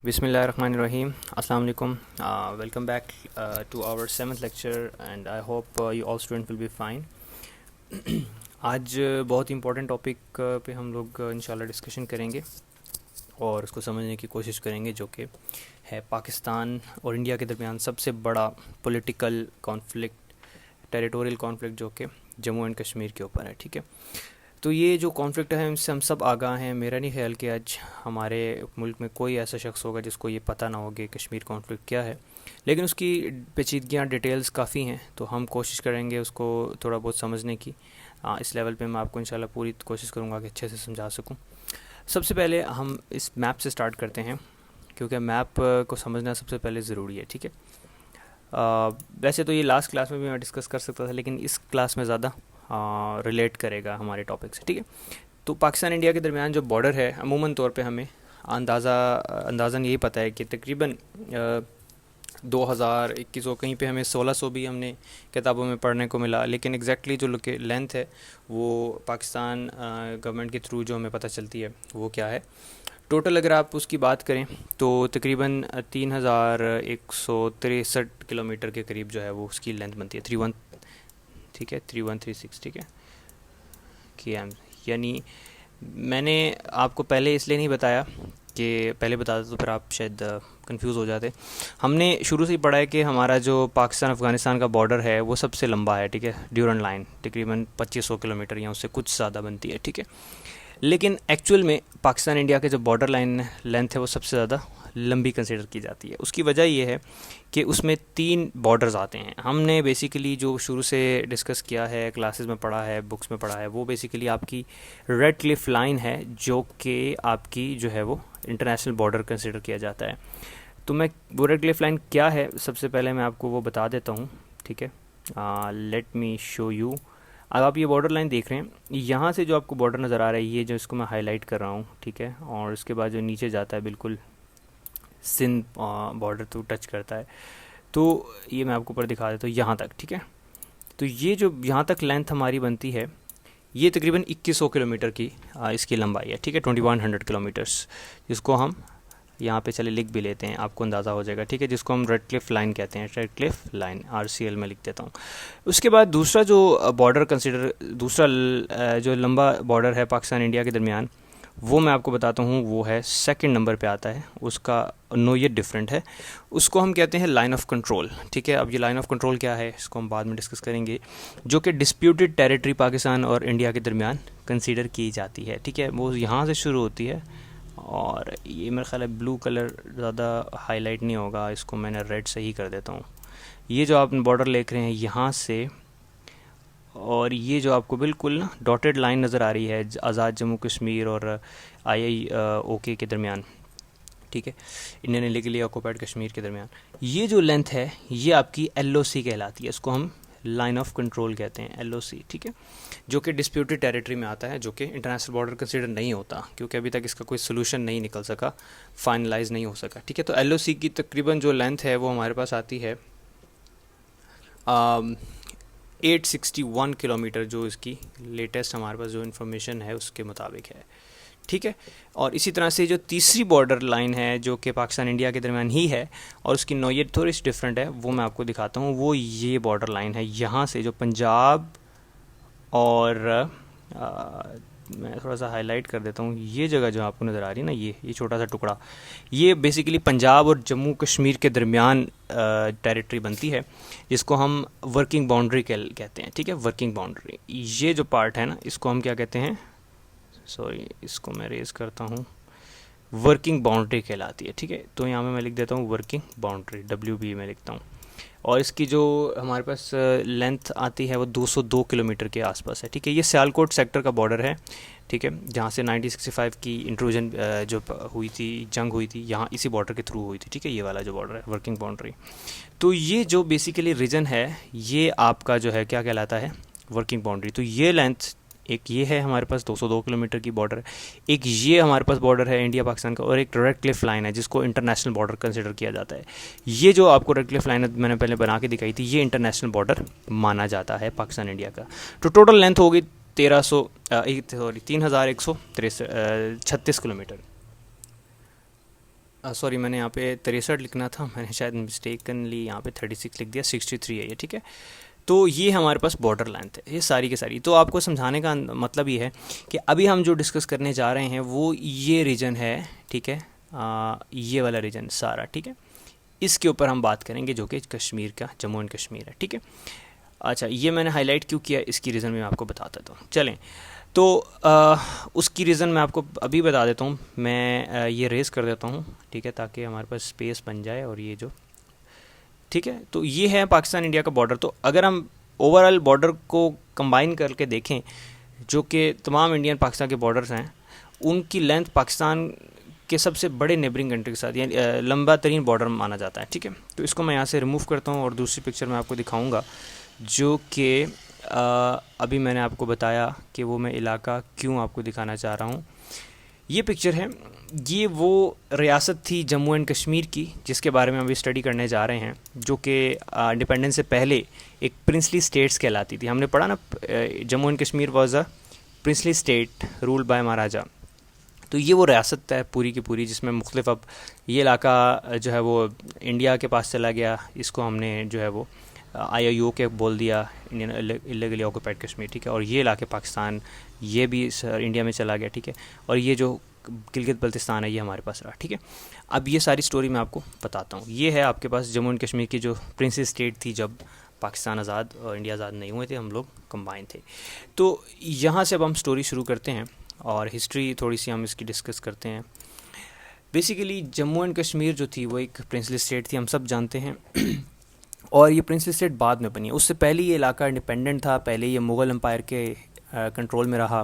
بسم اللہ الرحمن الرحیم. السلام علیکم. Welcome back to our 7th lecture and I hope you all student will be fine. آج بہت امپورٹنٹ ٹاپک پہ ہم لوگ انشاءاللہ ڈسکشن کریں گے اور اس کو سمجھنے کی کوشش کریں گے، جو کہ ہے پاکستان اور انڈیا کے درمیان سب سے بڑا پولیٹیکل کانفلکٹ، ٹیریٹوریل کانفلکٹ، جو کہ جموں اینڈ کشمیر کے اوپر ہے. ٹھیک ہے، تو یہ جو کانفلکٹ ہے اس سے ہم سب آگاہ ہیں. میرا نہیں خیال کہ آج ہمارے ملک میں کوئی ایسا شخص ہوگا جس کو یہ پتہ نہ ہوگا کہ کشمیر کانفلکٹ کیا ہے، لیکن اس کی پیچیدگیاں ڈیٹیلز کافی ہیں، تو ہم کوشش کریں گے اس کو تھوڑا بہت سمجھنے کی. اس لیول پہ میں آپ کو انشاءاللہ پوری کوشش کروں گا کہ اچھے سے سمجھا سکوں. سب سے پہلے ہم اس میپ سے سٹارٹ کرتے ہیں، کیونکہ میپ کو سمجھنا سب سے پہلے ضروری ہے. ٹھیک ہے، ویسے تو یہ لاسٹ کلاس میں بھی میں ڈسکس کر سکتا تھا، لیکن اس کلاس میں زیادہ ریلیٹ کرے گا ہمارے ٹاپک سے. ٹھیک ہے، تو پاکستان انڈیا کے درمیان جو بارڈر ہے، عموماً طور پہ ہمیں اندازاً یہی پتہ ہے کہ تقریباً 2021 کہیں پہ ہمیں 1600 بھی ہم نے کتابوں میں پڑھنے کو ملا، لیکن ایگزیکٹلی جو لینتھ ہے وہ پاکستان گورنمنٹ کے تھرو جو ہمیں پتہ چلتی ہے وہ کیا ہے. ٹوٹل اگر آپ اس کی بات کریں تو تقریباً 3163 کلومیٹر کے قریب جو ہے وہ اس کی لینتھ بنتی ہے. 3136. ٹھیک ہے، ایم. یعنی میں نے آپ کو پہلے اس لیے نہیں بتایا کہ پہلے بتاتا تو پھر آپ شاید کنفیوز ہو جاتے. ہم نے شروع سے ہی پڑھا ہے کہ ہمارا جو پاکستان افغانستان کا بارڈر ہے وہ سب سے لمبا ہے. ٹھیک ہے، ڈیورنٹ لائن تقریباً 2500 کلومیٹر یا اس سے کچھ زیادہ بنتی ہے. ٹھیک ہے، لیکن ایکچوئل میں پاکستان انڈیا کے جو بارڈر لائن لینتھ ہے وہ سب سے زیادہ لمبی کنسیڈر کی جاتی ہے. اس کی وجہ یہ ہے کہ اس میں 3 بارڈرز آتے ہیں. ہم نے بیسیکلی جو شروع سے ڈسکس کیا ہے، کلاسز میں پڑھا ہے، بکس میں پڑھا ہے، وہ بیسیکلی آپ کی ریڈ کلف لائن ہے، جو کہ آپ کی جو ہے وہ انٹرنیشنل بارڈر کنسیڈر کیا جاتا ہے. تو میں وہ ریڈ کلف لائن کیا ہے سب سے پہلے میں آپ کو وہ بتا دیتا ہوں. ٹھیک ہے، لیٹ می شو یو. اب آپ یہ بارڈر لائن دیکھ رہے ہیں، یہاں سے جو آپ کو بارڈر نظر آ رہا ہے، یہ جو اس کو میں ہائی لائٹ کر رہا ہوں. ٹھیک ہے، اور اس کے بعد جو نیچے جاتا ہے بالکل سندھ بارڈر تو ٹچ کرتا ہے، تو یہ میں آپ کو اوپر دکھا دیتا ہوں یہاں تک. ٹھیک ہے، تو یہ جو یہاں تک لینتھ ہماری بنتی ہے یہ تقریباً 2100 کلومیٹر کی اس کی لمبائی ہے. ٹھیک ہے، 2100 کلومیٹرس، جس کو ہم یہاں پہ چلے لکھ بھی لیتے ہیں، آپ کو اندازہ ہو جائے گا. ٹھیک ہے، جس کو ہم ریڈ کلف لائن کہتے ہیں، ریڈ کلف لائن RCL میں لکھ دیتا ہوں. اس کے بعد دوسرا جو بارڈر دوسرا جو لمبا بارڈر ہے پاکستان انڈیا کے درمیان، وہ میں آپ کو بتاتا ہوں، وہ ہے 2nd نمبر پہ آتا ہے. اس کا نوعیت ڈفرینٹ ہے، اس کو ہم کہتے ہیں لائن آف کنٹرول. ٹھیک ہے، اب یہ لائن آف کنٹرول کیا ہے اس کو ہم بعد میں ڈسکس کریں گے، جو کہ ڈسپیوٹڈ ٹیریٹری پاکستان اور انڈیا کے درمیان کنسیڈر کی جاتی ہے. ٹھیک ہے، وہ یہاں سے شروع ہوتی ہے، اور یہ میرا خیال ہے بلو کلر زیادہ ہائی لائٹ نہیں ہوگا، اس کو میں نے ریڈ سے ہی کر دیتا ہوں. یہ جو آپ بارڈر لکھ رہے ہیں یہاں سے، اور یہ جو آپ کو بالکل ڈاٹڈ لائن نظر آ رہی ہے آزاد جموں کشمیر اور IIOK کے درمیان، ٹھیک ہے، انڈین انلیگلی آکوپائڈ کشمیر کے درمیان، یہ جو لینتھ ہے یہ آپ کی LOC کہلاتی ہے. اس کو ہم لائن آف کنٹرول کہتے ہیں، LOC. ٹھیک ہے، جو کہ ڈسپیوٹڈ ٹیریٹری میں آتا ہے، جو کہ انٹرنیشنل بارڈر کنسیڈر نہیں ہوتا، کیونکہ ابھی تک اس کا کوئی سلوشن نہیں نکل سکا، فائنلائز نہیں ہو سکا. ٹھیک ہے، تو LOC کی تقریباً جو لینتھ ہے وہ ہمارے پاس آتی ہے 861 کلومیٹر، جو اس کی لیٹسٹ ہمارے پاس جو انفارمیشن ہے اس کے مطابق ہے. ٹھیک ہے، اور اسی طرح سے جو تیسری بارڈر لائن ہے جو کہ پاکستان انڈیا کے درمیان ہی ہے اور اس کی نوعیت تھوڑی سی ڈفرینٹ ہے، وہ میں آپ کو دکھاتا ہوں. وہ یہ بارڈر لائن ہے، یہاں سے جو پنجاب اور میں تھوڑا سا ہائی لائٹ کر دیتا ہوں، یہ جگہ جو آپ کو نظر آ رہی ہے نا، یہ چھوٹا سا ٹکڑا، یہ بیسیکلی پنجاب اور جموں کشمیر کے درمیان ٹیریٹری بنتی ہے، جس کو ہم ورکنگ باؤنڈری کہتے ہیں. ٹھیک ہے، ورکنگ باؤنڈری، یہ جو پارٹ ہے نا اس کو ہم کیا کہتے ہیں، سوری اس کو میں ریز کرتا ہوں، ورکنگ باؤنڈری کہلاتی ہے. ٹھیک ہے، تو یہاں میں لکھ دیتا ہوں ورکنگ باؤنڈری، WB میں لکھتا ہوں. اور اس کی جو ہمارے پاس لینتھ آتی ہے وہ 202 کلومیٹر کے آس پاس ہے. ٹھیک ہے، یہ سیالکوٹ سیکٹر کا بارڈر ہے. ٹھیک ہے، جہاں سے 1965 کی انٹروژن جو ہوئی تھی، جنگ ہوئی تھی، یہاں اسی بارڈر کے تھرو ہوئی تھی. ٹھیک ہے، یہ والا جو بارڈر ہے ورکنگ باؤنڈری. تو یہ جو بیسیکلی ریجن ہے یہ آپ کا جو ہے کیا کہلاتا ہے، ورکنگ باؤنڈری. تو یہ لینتھ ایک یہ ہے ہمارے پاس 202 کلومیٹر کی بارڈر، ایک یہ ہمارے پاس بارڈر ہے انڈیا پاکستان کا، اور ایک ریڈ کلف لائن ہے جس کو انٹرنیشنل بارڈر کنسیڈر کیا جاتا ہے. یہ جو آپ کو ریڈ کلف لائن میں نے پہلے بنا کے دکھائی تھی، یہ انٹرنیشنل بارڈر مانا جاتا ہے پاکستان انڈیا کا. تو ٹوٹل لینتھ ہوگی 3136 کلومیٹر. سوری میں نے یہاں پہ 63 لکھنا تھا، میں نے شاید مسٹیکنلی یہاں پہ 36 لکھ دیا، 63 ہے یہ، ٹھیک ہے. تو یہ ہمارے پاس بارڈر لینتھ ہے، یہ ساری کی ساری. تو آپ کو سمجھانے کا مطلب یہ ہے کہ ابھی ہم جو ڈسکس کرنے جا رہے ہیں وہ یہ ریجن ہے، ٹھیک ہے، یہ والا ریجن سارا، ٹھیک ہے. اس کے اوپر ہم بات کریں گے جو کہ کشمیر کا، جموں اینڈ کشمیر ہے، ٹھیک ہے. اچھا یہ میں نے ہائی لائٹ کیوں کیا، اس کی ریزن میں آپ کو بتاتا ہوں. چلیں تو اس کی ریزن میں آپ کو ابھی بتا دیتا ہوں. میں یہ ریز کر دیتا ہوں، ٹھیک ہے، تاکہ ہمارے پاس اسپیس بن جائے. اور یہ جو ٹھیک ہے، تو یہ ہے پاکستان انڈیا کا بارڈر. تو اگر ہم اوور آل بارڈر کو کمبائن کر کے دیکھیں، جو کہ تمام انڈین پاکستان کے بارڈرز ہیں، ان کی لینتھ پاکستان کے سب سے بڑے نیبرنگ کنٹری کے ساتھ، یعنی لمبا ترین بارڈر مانا جاتا ہے، ٹھیک ہے. تو اس کو میں یہاں سے ریموو کرتا ہوں اور دوسری پکچر میں آپ کو دکھاؤں گا، جو کہ ابھی میں نے آپ کو بتایا کہ وہ میں علاقہ کیوں آپ کو دکھانا چاہ رہا ہوں. یہ پکچر ہے، یہ وہ ریاست تھی جموں اینڈ کشمیر کی جس کے بارے میں ہم ابھی اسٹڈی کرنے جا رہے ہیں، جو کہ انڈیپینڈنس سے پہلے ایک پرنسلی اسٹیٹس کہلاتی تھی. ہم نے پڑھا نا، Jammu and Kashmir was a princely state ruled by Maharaja. تو یہ وہ ریاست ہے پوری کی پوری جس میں مختلف، اب یہ علاقہ جو ہے وہ انڈیا کے پاس چلا گیا، اس کو ہم نے جو ہے وہ IIO کے بول دیا، انڈین الیگلی آکوپائڈ کشمیر، ٹھیک ہے. اور یہ علاقے پاکستان، یہ بھی انڈیا میں چلا گیا، ٹھیک ہے. اور یہ جو گلگت بلتستان ہے یہ ہمارے پاس رہا، ٹھیک ہے. اب یہ ساری سٹوری میں آپ کو بتاتا ہوں. یہ ہے آپ کے پاس جموں اینڈ کشمیر کی جو پرنسلی اسٹیٹ تھی جب پاکستان آزاد اور انڈیا آزاد نہیں ہوئے تھے، ہم لوگ کمبائن تھے. تو یہاں سے اب ہم سٹوری شروع کرتے ہیں اور ہسٹری تھوڑی سی ہم اس کی ڈسکس کرتے ہیں. بیسیکلی جموں اینڈ کشمیر جو تھی وہ ایک پرنسلی اسٹیٹ تھی، ہم سب جانتے ہیں. اور یہ پرنسلی اسٹیٹ بعد میں بنی ہے، اس سے پہلے یہ علاقہ انڈیپینڈنٹ تھا. پہلے یہ مغل امپائر کے کنٹرول میں رہا.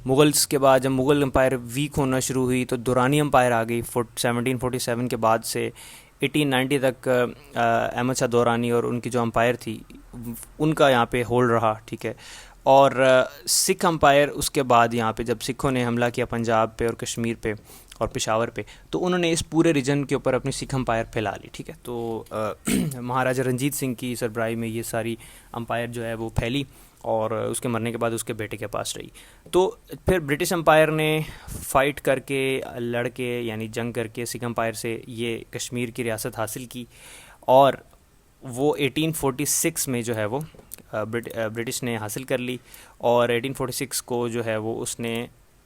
مغلس کے بعد جب مغل امپائر ویک ہونا شروع ہوئی تو دورانی امپائر آ گئی 1747 کے بعد سے 1890 تک. احمد شاہ دورانی اور ان کی جو امپائر تھی ان کا یہاں پہ ہولڈ رہا، ٹھیک ہے. اور سکھ امپائر اس کے بعد یہاں پہ جب سکھوں نے حملہ کیا پنجاب پہ اور کشمیر پہ اور پشاور پہ، تو انہوں نے اس پورے ریجن کے اوپر اپنی سکھ امپائر پھیلا لی، ٹھیک ہے. تو مہاراجہ رنجیت سنگھ کی سربراہی میں یہ ساری امپائر جو ہے وہ پھیلی اور اس کے مرنے کے بعد اس کے بیٹے کے پاس رہی. تو پھر برٹش امپائر نے فائٹ کر کے، لڑ کے، یعنی جنگ کر کے سکھ امپائر سے یہ کشمیر کی ریاست حاصل کی. اور وہ 1846 میں جو ہے وہ برٹش نے حاصل کر لی. اور 1846 کو جو ہے وہ اس نے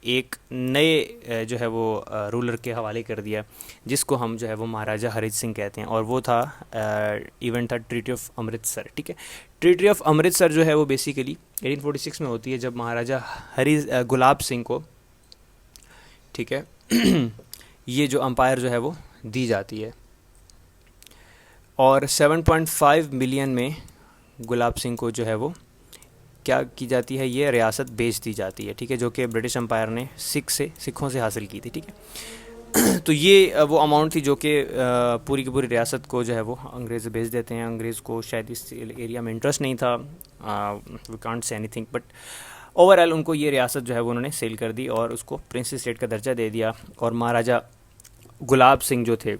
ایک نئے جو ہے وہ رولر کے حوالے کر دیا، جس کو ہم جو ہے وہ مہاراجہ ہری سنگھ کہتے ہیں. اور وہ تھا ایونٹ تھا ٹریٹی آف امرتسر، ٹھیک ہے. ٹریٹی آف امرتسر جو ہے وہ بیسیکلی 1846 میں ہوتی ہے جب مہاراجہ گلاب سنگھ کو، ٹھیک ہے، یہ جو امپائر جو ہے وہ دی جاتی ہے. اور 7.5 ملین میں گلاب سنگھ کو جو ہے وہ کیا کی جاتی ہے، یہ ریاست بیچ دی جاتی ہے، ٹھیک ہے، جو کہ برٹش امپائر نے سکھوں سے حاصل کی تھی، ٹھیک ہے. تو یہ وہ اماؤنٹ تھی جو کہ پوری کی پوری ریاست کو جو ہے وہ انگریز بیچ دیتے ہیں. انگریز کو شاید اس ایریا میں انٹرسٹ نہیں تھا، we can't say any thing, but over all ان کو یہ ریاست جو ہے وہ انہوں نے سیل کر دی اور اس کو پرنسلی اسٹیٹ کا درجہ دے دیا. اور مہاراجہ گلاب سنگھ جو تھے،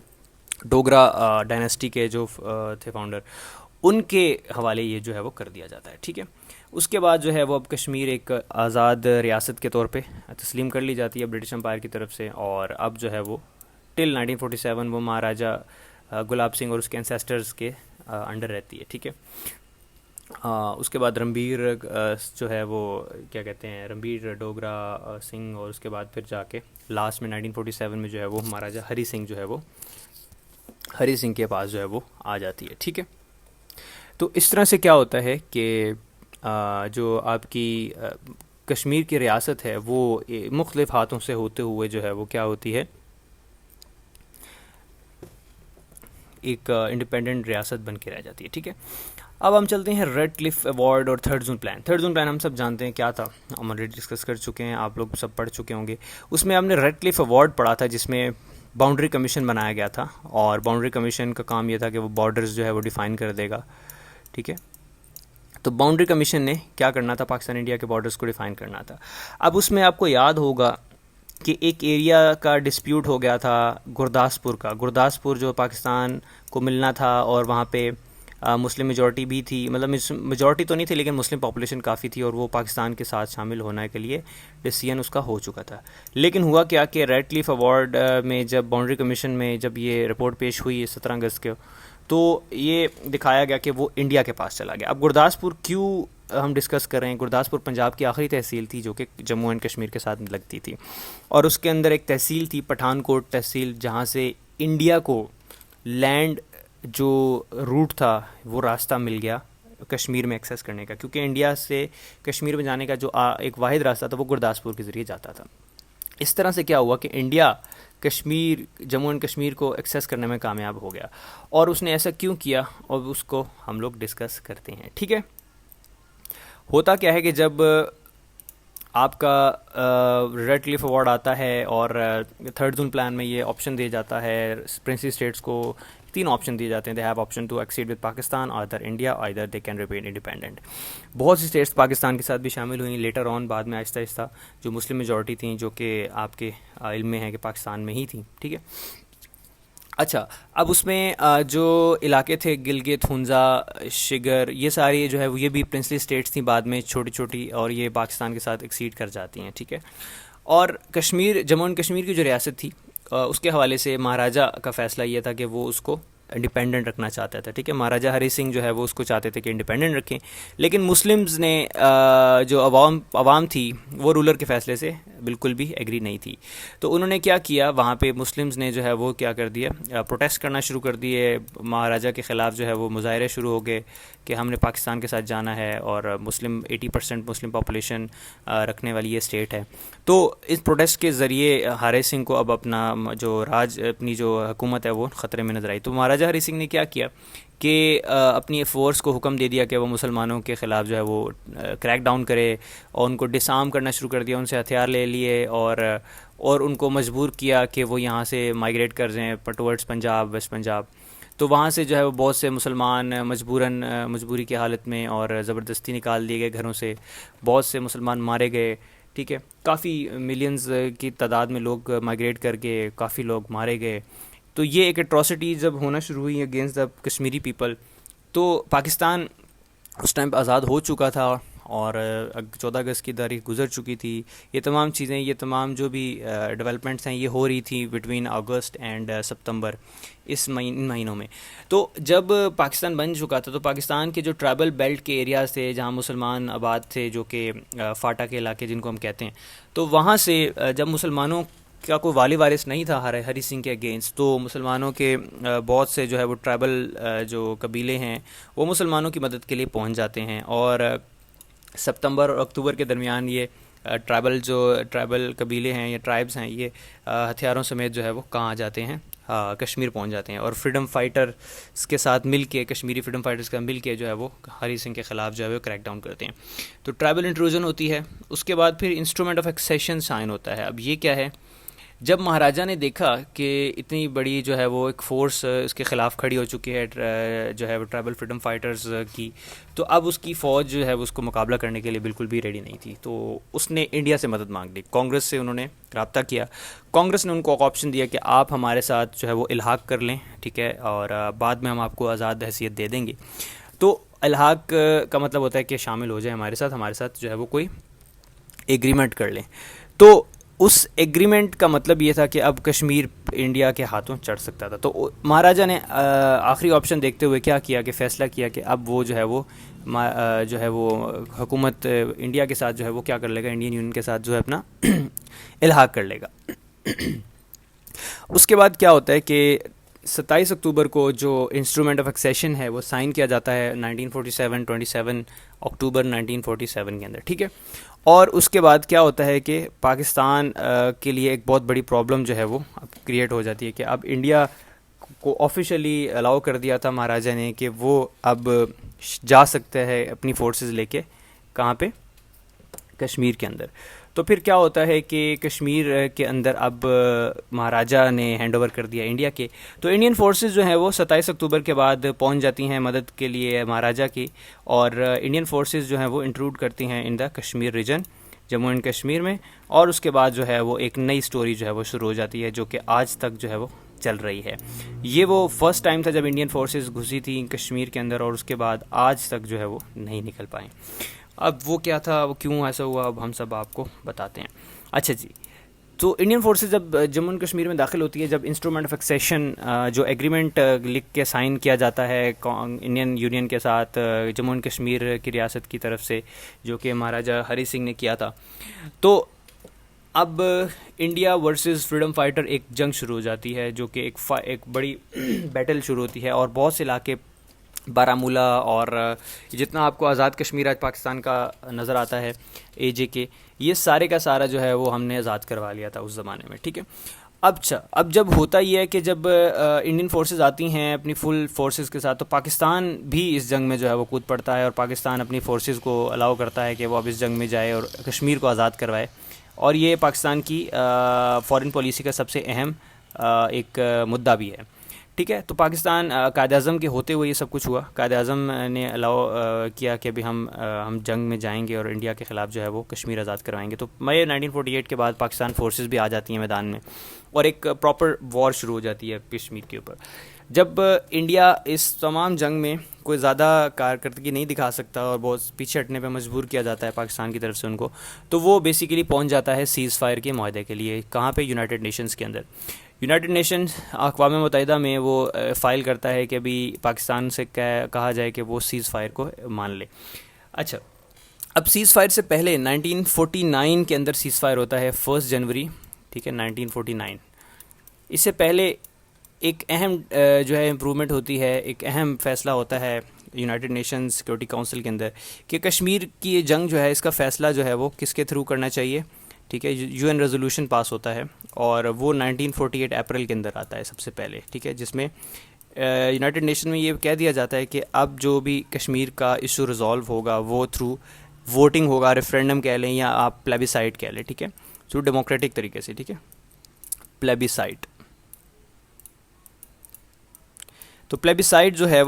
ڈوگرا ڈائناسٹی کے جو تھے فاؤنڈر، ان کے حوالے یہ جو ہے وہ کر دیا جاتا ہے، ٹھیک ہے. اس کے بعد جو ہے وہ اب کشمیر ایک آزاد ریاست کے طور پہ تسلیم کر لی جاتی ہے برٹش امپائر کی طرف سے. اور اب جو ہے وہ ٹل 1947 وہ مہاراجہ گلاب سنگھ اور اس کے انسیسٹرز کے انڈر رہتی ہے، ٹھیک ہے. اس کے بعد رنبیر جو ہے وہ کیا کہتے ہیں، رنبیر ڈوگرا سنگھ، اور اس کے بعد پھر جا کے لاسٹ میں 1947 میں جو ہے وہ مہاراجہ ہری سنگھ جو ہے وہ ہری سنگھ کے پاس جو ہے وہ آ جاتی ہے، ٹھیک ہے. تو اس طرح سے کیا ہوتا ہے کہ جو آپ کی کشمیر کی ریاست ہے وہ مختلف ہاتھوں سے ہوتے ہوئے جو ہے وہ کیا ہوتی ہے، ایک انڈیپینڈنٹ ریاست بن کے رہ جاتی ہے، ٹھیک ہے. اب ہم چلتے ہیں ریڈ کلف ایوارڈ اور third zone plan. Third zone plan ہم سب جانتے ہیں کیا تھا، ہم آلریڈی ڈسکس کر چکے ہیں، آپ لوگ سب پڑھ چکے ہوں گے. اس میں ہم نے ریڈ کلف ایوارڈ پڑھا تھا جس میں باؤنڈری کمیشن بنایا گیا تھا. اور باؤنڈری کمیشن کا کام یہ تھا کہ وہ بارڈرز جو ہے وہ ڈیفائن کر دے گا، ٹھیک ہے. تو باؤنڈری کمیشن نے کیا کرنا تھا، پاکستان انڈیا کے بارڈرز کو ڈیفائن کرنا تھا. اب اس میں آپ کو یاد ہوگا کہ ایک ایریا کا ڈسپیوٹ ہو گیا تھا گرداسپور کا. گرداسپور جو پاکستان کو ملنا تھا اور وہاں پہ مسلم میجورٹی بھی تھی، مطلب میجورٹی تو نہیں تھی لیکن مسلم پاپولیشن کافی تھی، اور وہ پاکستان کے ساتھ شامل ہونے کے لیے ڈیسیژن اس کا ہو چکا تھا. لیکن ہوا کیا کہ ریڈ کلف ایوارڈ میں جب باؤنڈری کمیشن میں جب یہ رپورٹ پیش ہوئی 17 اگست کے، تو یہ دکھایا گیا کہ وہ انڈیا کے پاس چلا گیا. اب گرداسپور کیوں ہم ڈسکس کر رہے ہیں؟ گرداسپور پنجاب کی آخری تحصیل تھی جو کہ جموں اینڈ کشمیر کے ساتھ لگتی تھی، اور اس کے اندر ایک تحصیل تھی پٹھان کوٹ تحصیل، جہاں سے انڈیا کو لینڈ جو روٹ تھا وہ راستہ مل گیا کشمیر میں ایکسیس کرنے کا، کیونکہ انڈیا سے کشمیر میں جانے کا جو ایک واحد راستہ تھا وہ گرداسپور کے ذریعے جاتا تھا. اس طرح سے کیا ہوا کہ انڈیا کشمیر، جموں اینڈ کشمیر کو ایکسیس کرنے میں کامیاب ہو گیا. اور اس نے ایسا کیوں کیا، اور اس کو ہم لوگ ڈسکس کرتے ہیں. ٹھیک ہے، ہوتا کیا ہے کہ جب آپ کا ریڈ کلف ایوارڈ آتا ہے اور تھرڈ زون پلان میں یہ آپشن دیا جاتا ہے پرنسلی اسٹیٹس کو، 3 آپشن دیے جاتے ہیں. They have option to accede with Pakistan, either India, either they can remain independent. بہت سی اسٹیٹس پاکستان کے ساتھ بھی شامل ہوئیں لیٹر آن، بعد میں آہستہ آہستہ جو مسلم میجورٹی تھیں، جو کہ آپ کے علم میں ہے کہ پاکستان میں ہی تھیں. ٹھیک ہے، اچھا اب اس میں جو علاقے تھے گلگت، ہنزا، شگر، یہ ساری جو ہے یہ بھی پرنسلی اسٹیٹس تھیں، بعد میں چھوٹی چھوٹی، اور یہ پاکستان کے ساتھ ایکسیڈ کر جاتی ہیں. ٹھیک ہے، اور کشمیر، جموں اینڈ کشمیر کی جو ریاست تھی اس کے حوالے سے مہاراجہ کا فیصلہ یہ تھا کہ وہ اس کو انڈیپینڈنٹ رکھنا چاہتا تھا. ٹھیک ہے، مہاراجہ ہری سنگھ جو ہے وہ اس کو چاہتے تھے کہ انڈیپینڈنٹ رکھیں، لیکن مسلمز نے جو عوام تھی وہ رولر کے فیصلے سے بالکل بھی ایگری نہیں تھی. تو انہوں نے کیا کیا، وہاں پہ مسلمز نے جو ہے وہ کیا کر دیا، پروٹیسٹ کرنا شروع کر دیے مہاراجہ کے خلاف. جو ہے وہ مظاہرے شروع ہو گئے کہ ہم نے پاکستان کے ساتھ جانا ہے، اور 80% مسلم پاپولیشن رکھنے والی یہ اسٹیٹ ہے. تو اس پروٹیسٹ کے ذریعے ہری سنگھ کو اب اپنا جو اپنی جو حکومت ہے وہ خطرے میں نظر آئی. تو مہاراجہ ہری سنگھ نے کیا کیا کہ اپنی فورس کو حکم دے دیا کہ وہ مسلمانوں کے خلاف جو ہے وہ کریک ڈاؤن کرے، اور ان کو ڈس آرم کرنا شروع کر دیا، ان سے ہتھیار لے لیے، اور ان کو مجبور کیا کہ وہ یہاں سے مائیگریٹ کر جائیں ٹورڈز پنجاب، ویسٹ پنجاب. تو وہاں سے جو ہے وہ بہت سے مسلمان مجبوری کی حالت میں اور زبردستی نکال دیے گئے گھروں سے. بہت سے مسلمان مارے گئے. ٹھیک ہے، کافی ملینز کی تعداد میں لوگ مائیگریٹ کر کے کافی لوگ مارے گئے. تو یہ ایک ایٹراسٹی جب ہونا شروع ہوئی اگینسٹ دا کشمیری پیپل، تو پاکستان اس ٹائم پہ آزاد ہو چکا تھا، اور 14 اگست کی تاریخ گزر چکی تھی. یہ تمام چیزیں، یہ تمام جو بھی ڈیولپمنٹس ہیں یہ ہو رہی تھی بٹوین اگست اینڈ ستمبر، ان مہینوں میں. تو جب پاکستان بن چکا تھا تو پاکستان کے جو ٹرائبل بیلٹ کے ایریاز تھے جہاں مسلمان آباد تھے، جو کہ فاٹا کے علاقے جن کو ہم کہتے ہیں، تو وہاں سے جب مسلمانوں کا کوئی والی وارث نہیں تھا ہری سنگھ کے اگینسٹ، تو مسلمانوں کے بہت سے جو ہے وہ ٹرائبل جو قبیلے ہیں وہ مسلمانوں کی مدد کے لیے پہنچ جاتے ہیں. اور ستمبر اور اکتوبر کے درمیان یہ ٹرائبل قبیلے ہیں یا ٹرائبز ہیں، یہ ہتھیاروں سمیت جو ہے وہ کہاں آ جاتے ہیں، کشمیر پہنچ جاتے ہیں، اور فریڈم فائٹرز کے ساتھ مل کے، کشمیری فریڈم فائٹرز کا مل کے جو ہے وہ ہری سنگھ کے خلاف جو ہے وہ کریک ڈاؤن کرتے ہیں. تو ٹرائبل انٹروژن ہوتی ہے. اس کے بعد پھر انسٹرومنٹ آف ایکسیشن سائن ہوتا ہے. اب یہ کیا ہے، جب مہاراجہ نے دیکھا کہ اتنی بڑی جو ہے وہ ایک فورس اس کے خلاف کھڑی ہو چکی ہے جو ہے وہ ٹرائبل فریڈم فائٹرز کی، تو اب اس کی فوج جو ہے اس کو مقابلہ کرنے کے لیے بالکل بھی ریڈی نہیں تھی. تو اس نے انڈیا سے مدد مانگ لی. کانگریس سے انہوں نے رابطہ کیا. کانگریس نے ان کو آپشن دیا کہ آپ ہمارے ساتھ جو ہے وہ الحاق کر لیں، ٹھیک ہے، اور بعد میں ہم آپ کو آزاد حیثیت دے دیں گے. تو الحاق کا مطلب ہوتا ہے کہ شامل ہو جائیں ہمارے ساتھ جو ہے وہ کوئی ایگریمنٹ کر لیں. تو اس ایگریمنٹ کا مطلب یہ تھا کہ اب کشمیر انڈیا کے ہاتھوں چڑھ سکتا تھا. تو مہاراجہ نے آخری آپشن دیکھتے ہوئے کیا کیا کہ فیصلہ کیا کہ اب وہ جو ہے وہ حکومت انڈیا کے ساتھ جو ہے وہ کیا کر لے گا، انڈین یونین کے ساتھ جو ہے اپنا الحاق کر لے گا. اس کے بعد کیا ہوتا ہے کہ 27 اکتوبر کو جو انسٹرومنٹ آف ایکسیشن ہے وہ سائن کیا جاتا ہے 27 اکتوبر 1947 کے اندر. ٹھیک ہے، اور اس کے بعد کیا ہوتا ہے کہ پاکستان کے لیے ایک بہت بڑی پرابلم جو ہے وہ اب کریٹ ہو جاتی ہے کہ اب انڈیا کو آفیشلی الاؤ کر دیا تھا مہاراجہ نے کہ وہ اب جا سکتا ہے اپنی فورسز لے کے کہاں پہ، کشمیر کے اندر. تو پھر کیا ہوتا ہے کہ کشمیر کے اندر اب مہاراجہ نے ہینڈ اوور کر دیا انڈیا کے. تو انڈین فورسز جو ہیں وہ 27 اکتوبر کے بعد پہنچ جاتی ہیں مدد کے لیے مہاراجہ کی، اور انڈین فورسز جو ہیں وہ انٹروڈ کرتی ہیں ان دا کشمیر ریجن، جموں اینڈ کشمیر میں. اور اس کے بعد جو ہے وہ ایک نئی سٹوری جو ہے وہ شروع ہو جاتی ہے جو کہ آج تک جو ہے وہ چل رہی ہے. یہ وہ فرسٹ ٹائم تھا جب انڈین فورسز گھسی تھیں کشمیر کے اندر, اور اس کے بعد آج تک جو ہے وہ نہیں نکل پائیں. اب وہ کیا تھا, وہ کیوں ایسا ہوا, اب ہم سب آپ کو بتاتے ہیں. اچھا جی, تو انڈین فورسز جب جموں اینڈ کشمیر میں داخل ہوتی ہے, جب انسٹرومنٹ آف ایکسیشن جو ایگریمنٹ لکھ کے سائن کیا جاتا ہے انڈین یونین کے ساتھ جموں اینڈ کشمیر کی ریاست کی طرف سے, جو کہ مہاراجہ ہری سنگھ نے کیا تھا, تو اب انڈیا ورسز فریڈم فائٹر ایک جنگ شروع ہو جاتی ہے, جو کہ ایک بڑی بیٹل شروع ہوتی ہے, اور بہت سے علاقے بارہمولہ اور جتنا آپ کو آزاد کشمیر آج پاکستان کا نظر آتا ہے اے جے کے, یہ سارے کا سارا جو ہے وہ ہم نے آزاد کروا لیا تھا اس زمانے میں. ٹھیک ہے, اب جب ہوتا یہ ہے کہ جب انڈین فورسز آتی ہیں اپنی فل فورسز کے ساتھ, تو پاکستان بھی اس جنگ میں جو ہے وہ کود پڑتا ہے, اور پاکستان اپنی فورسز کو الاؤ کرتا ہے کہ وہ اب اس جنگ میں جائے اور کشمیر کو آزاد کروائے. اور یہ پاکستان کی فارن پالیسی کا سب سے اہم ایک مدعا بھی ہے. ٹھیک ہے, تو پاکستان قائد اعظم کے ہوتے ہوئے یہ سب کچھ ہوا. قائد اعظم نے الاؤ کیا کہ ابھی ہم جنگ میں جائیں گے اور انڈیا کے خلاف جو ہے وہ کشمیر آزاد کروائیں گے. تو مئی 1948 کے بعد پاکستان فورسز بھی آ جاتی ہیں میدان میں, اور ایک پراپر وار شروع ہو جاتی ہے کشمیر کے اوپر. جب انڈیا اس تمام جنگ میں کوئی زیادہ کارکردگی نہیں دکھا سکتا اور بہت پیچھے ہٹنے پہ مجبور کیا جاتا ہے پاکستان کی طرف سے ان کو, تو وہ بیسیکلی پہنچ جاتا ہے سیز فائر کے معاہدے کے لیے. کہاں پہ؟ یونائٹڈ نیشنز کے اندر. یونائٹڈ نیشنز اقوام متحدہ میں وہ فائل کرتا ہے کہ ابھی پاکستان سے کہا جائے کہ وہ سیز فائر کو مان لے. اچھا, اب سیز فائر سے پہلے 1949 کے اندر سیز فائر ہوتا ہے 1 جنوری. ٹھیک ہے, 1949. اس سے پہلے ایک اہم جو ہے امپرومنٹ ہوتی ہے, ایک اہم فیصلہ ہوتا ہے یونائٹڈ نیشن سیکورٹی کونسل کے اندر کہ کشمیر کی یہ جنگ جو ہے اس کا فیصلہ جو ہے وہ کس کے تھرو کرنا چاہیے. ٹھیک ہے, یو این ریزولوشن پاس ہوتا ہے, اور وہ 1948 اپریل کے اندر آتا ہے سب سے پہلے. ٹھیک ہے, جس میں یونائٹڈ نیشن میں یہ کہہ دیا جاتا ہے کہ اب جو بھی کشمیر کا ایشو ریزالو ہوگا وہ تھرو ووٹنگ ہوگا, ریفرینڈم کہہ لیں یا آپ پلیبیسائٹ کہہ لیں. ٹھیک ہے, تھرو ڈیموکریٹک طریقے سے. ٹھیک ہے, پلیبیسائٹ. تو پلیبیسائٹ جو ہے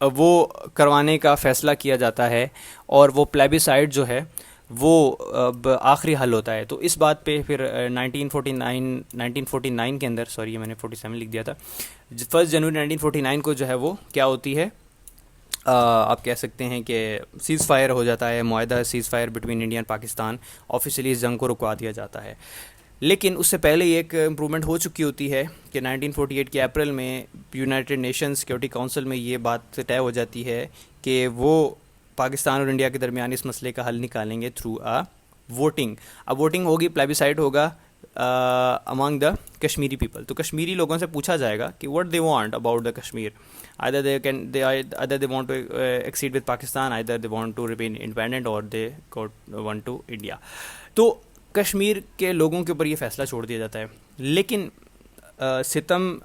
وہ کروانے کا فیصلہ کیا جاتا ہے, اور وہ پلیبیسائٹ جو ہے وہ اب آخری حل ہوتا ہے. تو اس بات پہ پھر 1949 کے اندر, سوری میں نے 47 لکھ دیا تھا, 1 جنوری 1949 کو جو ہے وہ کیا ہوتی ہے, آپ کہہ سکتے ہیں کہ سیز فائر ہو جاتا ہے, معاہدہ cease fire between India and Pakistan. Officially اس جنگ کو رکوا دیا جاتا ہے. لیکن اس سے پہلے ایک امپرومنٹ ہو چکی ہوتی ہے کہ 1948 کے اپریل میں یونائٹڈ نیشن سیکورٹی کونسل میں یہ بات طے ہو جاتی ہے کہ وہ پاکستان اور انڈیا کے درمیان اس مسئلے کا حل نکالیں گے تھرو ووٹنگ. اب ووٹنگ ہوگی, پلیبیسائٹ ہوگا امانگ دا کشمیری پیپل. تو کشمیری لوگوں سے پوچھا جائے گا کہ what they want about the Kashmir. either they want to accede with Pakistan, either they want to remain independent, or they want to India. تو کشمیر کے لوگوں کے اوپر یہ فیصلہ چھوڑ دیا جاتا ہے. لیکن ستم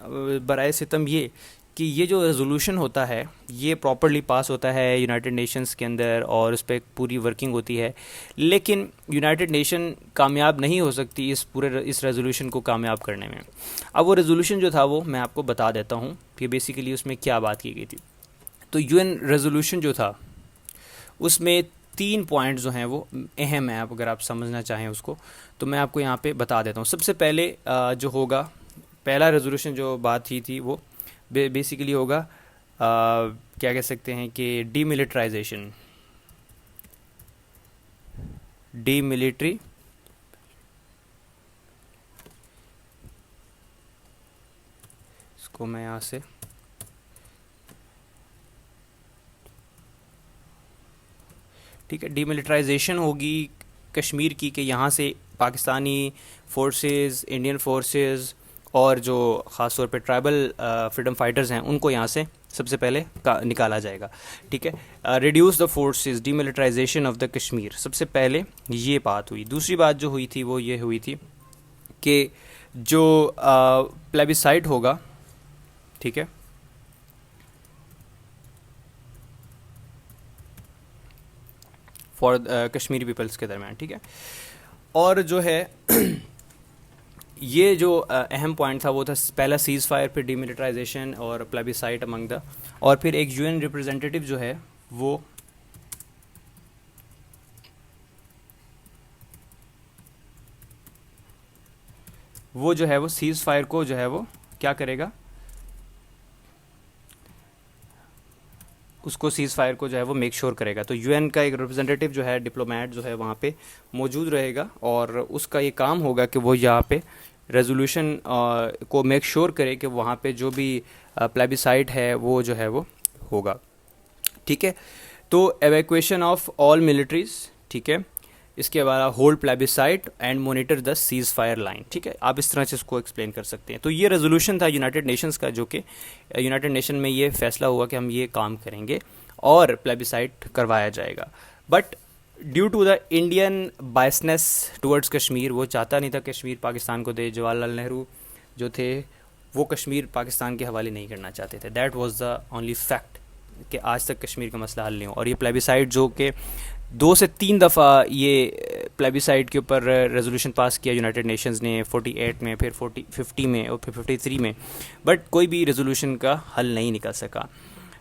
برائے ستم یہ کہ یہ جو ریزولوشن ہوتا ہے یہ پراپرلی پاس ہوتا ہے یونائٹڈ نیشنز کے اندر, اور اس پہ پوری ورکنگ ہوتی ہے. لیکن یونائٹڈ نیشن کامیاب نہیں ہو سکتی اس ریزولوشن کو کامیاب کرنے میں. اب وہ ریزولوشن جو تھا وہ میں آپ کو بتا دیتا ہوں کہ بیسیکلی اس میں کیا بات کی گئی تھی. تو یو این ریزولوشن جو تھا اس میں 3 پوائنٹ جو ہیں وہ اہم ہیں. اگر آپ سمجھنا چاہیں اس کو تو میں آپ کو یہاں پہ بتا دیتا ہوں. سب سے پہلے جو ہوگا, پہلا ریزولوشن جو بات تھی وہ بیسیکلی ہوگا کیا کہہ سکتے ہیں کہ ڈی ملٹرائزیشن. ڈی ملٹری اس کو میں یہاں سے ٹھیک ہے, ڈی ملٹرائزیشن ہوگی کشمیر کی, کہ یہاں سے پاکستانی فورسز, انڈین فورسز اور جو خاص طور پہ ٹرائبل فریڈم فائٹرز ہیں ان کو یہاں سے سب سے پہلے نکالا جائے گا. ٹھیک ہے, reduce the forces, demilitarization of the Kashmir, سب سے پہلے یہ بات ہوئی. دوسری بات جو ہوئی تھی وہ یہ ہوئی تھی کہ جو پلیبیسائٹ ہوگا, ٹھیک ہے, فار کشمیری پیپلز کے درمیان. ٹھیک ہے, اور جو ہے یہ جو اہم پوائنٹ تھا وہ تھا پہلا سیز فائر, پھر ڈی ملٹرائزیشن اور پلیبیسائٹ امنگ دا, اور پھر ایک یو این ریپرزینٹیٹیو جو ہے وہ وہ جو ہے وہ سیز فائر کو جو ہے وہ کیا کرے گا، اس کو سیز فائر کو جو ہے وہ میک شور کرے گا. تو یو این کا ایک ریپرزینٹیو جو ہے ڈپلومیٹ جو ہے وہاں پہ موجود رہے گا، اور اس کا یہ کام ہوگا کہ وہ یہاں پہ ریزولوشن کو میک شور کرے کہ وہاں پہ جو بھی پلیبیسائٹ ہے وہ جو ہے وہ ہوگا. ٹھیک ہے، تو ایویکویشن آف آل ملٹریز، ٹھیک ہے، اس کے بعد hold plebiscite and monitor the cease fire line. ٹھیک ہے، آپ اس طرح سے اس کو ایکسپلین کر سکتے ہیں. تو یہ ریزولوشن تھا یونائٹڈ نیشنز کا، جو کہ یونائٹڈ نیشن میں یہ فیصلہ ہوا کہ ہم یہ کام کریں گے اور پلیبیسائٹ کروایا جائے گا. But due to the Indian biases towards Kashmir, وہ چاہتا نہیں تھا کشمیر پاکستان کو دے. جواہر لال نہرو جو تھے وہ کشمیر پاکستان کے حوالے نہیں کرنا چاہتے تھے. That was the only fact کہ آج تک کشمیر کا مسئلہ حل نہیں ہو. اور یہ پلیبیسائٹ جو کہ 2 سے 3 دفعہ یہ پلیبیسائٹ کے اوپر ریزولوشن پاس کیا یونائٹڈ نیشنز نے، 48 میں، پھر 50 میں، اور پھر 53 میں، بٹ کوئی بھی ریزولوشن کا حل نہیں نکل سکا.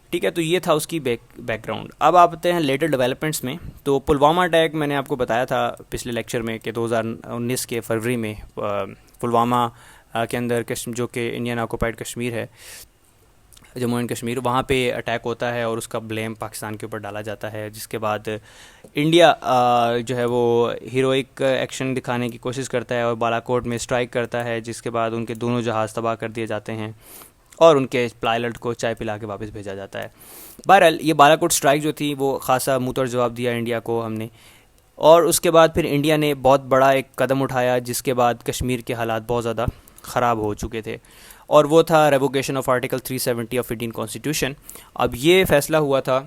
ٹھیک ہے، تو یہ تھا اس کی بیک گراؤنڈ. اب آپ آتے ہیں لیٹر ڈیولپمنٹس میں. تو پلوامہ اٹیک میں نے آپ کو بتایا تھا پچھلے لیکچر میں کہ 2019 کے فروری میں پلوامہ کے اندر جو کہ انڈین آکوپائڈ کشمیر ہے، جموں اینڈ کشمیر، وہاں پہ اٹیک ہوتا ہے اور اس کا بلیم پاکستان کے اوپر ڈالا جاتا ہے. جس کے بعد انڈیا جو ہے وہ ہیروئک ایکشن دکھانے کی کوشش کرتا ہے اور بالاکوٹ میں اسٹرائک کرتا ہے، جس کے بعد ان کے دونوں جہاز تباہ کر دیے جاتے ہیں اور ان کے پائلٹ کو چائے پلا کے واپس بھیجا جاتا ہے. بہرحال یہ بالاکوٹ اسٹرائک جو تھی وہ خاصا منہ توڑ جواب دیا انڈیا کو ہم نے، اور اس کے بعد پھر انڈیا نے بہت بڑا ایک قدم اٹھایا، جس کے بعد کشمیر کے حالات بہت زیادہ خراب ہو چکے تھے، اور وہ تھا revocation of article 370 of Indian constitution. اب یہ فیصلہ ہوا تھا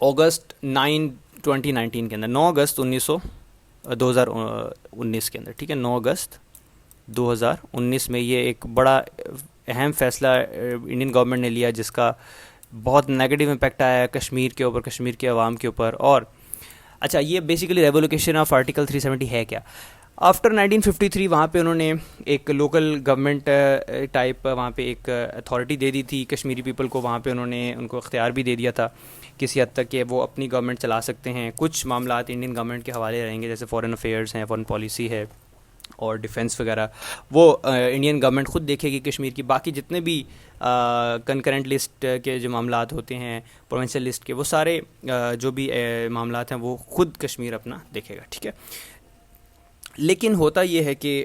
اگست 9 2019 کے اندر، 9 اگست 2019 کے اندر. ٹھیک ہے، 9 اگست 2019 میں یہ ایک بڑا اہم فیصلہ انڈین گورنمنٹ نے لیا، جس کا بہت نیگیٹو امپیکٹ آیا ہے کشمیر کے اوپر، کشمیر کے عوام کے اوپر. اور اچھا، یہ بیسیکلی ریووکیشن آف آرٹیکل 370 ہے کیا؟ آفٹر 1953 وہاں پہ انہوں نے ایک لوکل گورنمنٹ ٹائپ وہاں پہ ایک اتھارٹی دے دی تھی کشمیری پیپل کو. وہاں پہ انہوں نے ان کو اختیار بھی دے دیا تھا کسی حد تک کہ وہ اپنی گورنمنٹ چلا سکتے ہیں. کچھ معاملات انڈین گورنمنٹ کے حوالے رہیں گے، جیسے فارن افیئرس ہیں، فارن پالیسی ہے اور ڈیفنس وغیرہ، وہ انڈین گورنمنٹ خود دیکھے گی کشمیر کی. باقی جتنے بھی کنکرنٹ لسٹ کے جو معاملات ہوتے ہیں، پروونشل لسٹ کے، وہ سارے جو بھی معاملات ہیں وہ خود کشمیر اپنا دیکھے گا. ٹھیک ہے، لیکن ہوتا یہ ہے کہ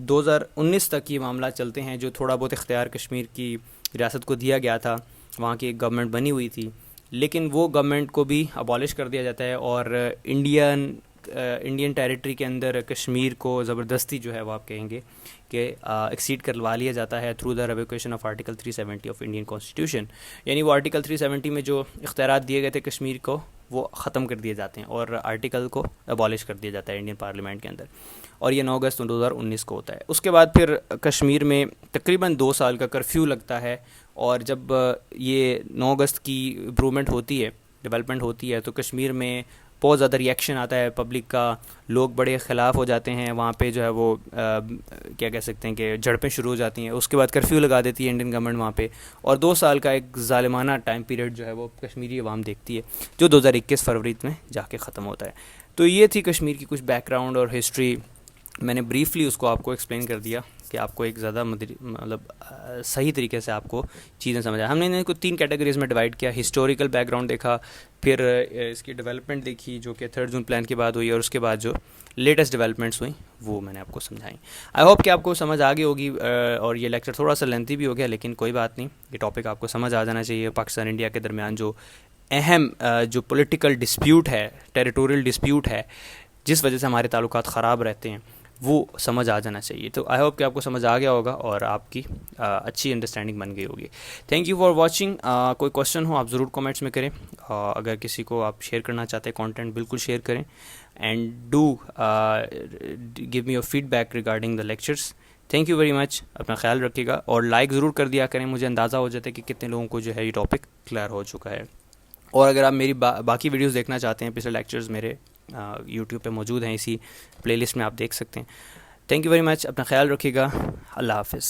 2019 تک یہ معاملات چلتے ہیں. جو تھوڑا بہت اختیار کشمیر کی ریاست کو دیا گیا تھا، وہاں کی ایک گورنمنٹ بنی ہوئی تھی، لیکن وہ گورنمنٹ کو بھی ابالش کر دیا جاتا ہے، اور انڈین ٹیریٹری کے اندر کشمیر کو زبردستی جو ہے وہ آپ کہیں گے کہ ایکسیڈ کروا لیا جاتا ہے through the revocation of article 370 of Indian constitution. یعنی وہ آرٹیکل 370 میں جو اختیارات دیے گئے تھے کشمیر کو، وہ ختم کر دیے جاتے ہیں اور آرٹیکل کو ابالش کر دیا جاتا ہے انڈین پارلیمنٹ کے اندر. اور یہ 9 اگست 2019 کو ہوتا ہے. اس کے بعد پھر کشمیر میں تقریباً 2 سال کا کرفیو لگتا ہے، اور جب یہ 9 اگست کی امپرومنٹ ہوتی ہے، ڈیولپمنٹ ہوتی ہے، تو کشمیر میں بہت زیادہ ریئیکشن آتا ہے پبلک کا. لوگ بڑے خلاف ہو جاتے ہیں، وہاں پہ جو ہے وہ کیا کہہ سکتے ہیں کہ جھڑپیں شروع ہو جاتی ہیں. اس کے بعد کرفیو لگا دیتی ہے انڈین گورنمنٹ وہاں پہ، اور 2 سال کا ایک ظالمانہ ٹائم پیریڈ جو ہے وہ کشمیری عوام دیکھتی ہے، جو 2021 فروری میں جا کے ختم ہوتا ہے. تو یہ تھی کشمیر کی کچھ بیک گراؤنڈ اور ہسٹری. میں نے بریفلی اس کو آپ کو ایکسپلین کر دیا کہ آپ کو ایک زیادہ مطلب صحیح طریقے سے آپ کو چیزیں سمجھا. ہم نے انہیں کو 3 کیٹیگریز میں ڈیوائڈ کیا. ہسٹوریکل بیک گراؤنڈ دیکھا، پھر اس کی ڈیولپمنٹ دیکھی جو کہ 3rd جون پلان کے بعد ہوئی، اور اس کے بعد جو لیٹسٹ ڈیولپمنٹس ہوئیں وہ میں نے آپ کو سمجھائیں. آئی ہوپ کہ آپ کو سمجھ آ گئی ہوگی. اور یہ لیکچر تھوڑا سا لینتھی بھی ہو گیا، لیکن کوئی بات نہیں، یہ ٹاپک آپ کو سمجھ آ جانا چاہیے. پاکستان انڈیا کے درمیان جو اہم جو پولیٹیکل ڈسپیوٹ ہے، ٹیریٹوریل ڈسپیوٹ ہے، جس وجہ سے ہمارے تعلقات خراب رہتے ہیں، وہ سمجھ آ جانا چاہیے. تو آئی ہوپ کہ آپ کو سمجھ آ گیا ہوگا اور آپ کی اچھی انڈرسٹینڈنگ بن گئی ہوگی. Thank you for watching. کوئی کوشچن ہو آپ ضرور کامنٹس میں کریں. اگر کسی کو آپ شیئر کرنا چاہتے ہیں کانٹینٹ، بالکل شیئر کریں. And do give me your feedback regarding the lectures. Thank you very much. اپنا خیال رکھیے گا اور لائک ضرور کر دیا کریں. مجھے اندازہ ہو جاتا ہے کہ کتنے لوگوں کو جو ہے یہ ٹاپک کلیئر ہو چکا ہے. اور اگر آپ میری باقی ویڈیوز دیکھنا چاہتے ہیں، پچھلے لیکچرز میرے یوٹیوب پہ موجود ہیں، اسی پلے لسٹ میں آپ دیکھ سکتے ہیں. Thank you very much. اپنا خیال رکھیے گا. اللہ حافظ.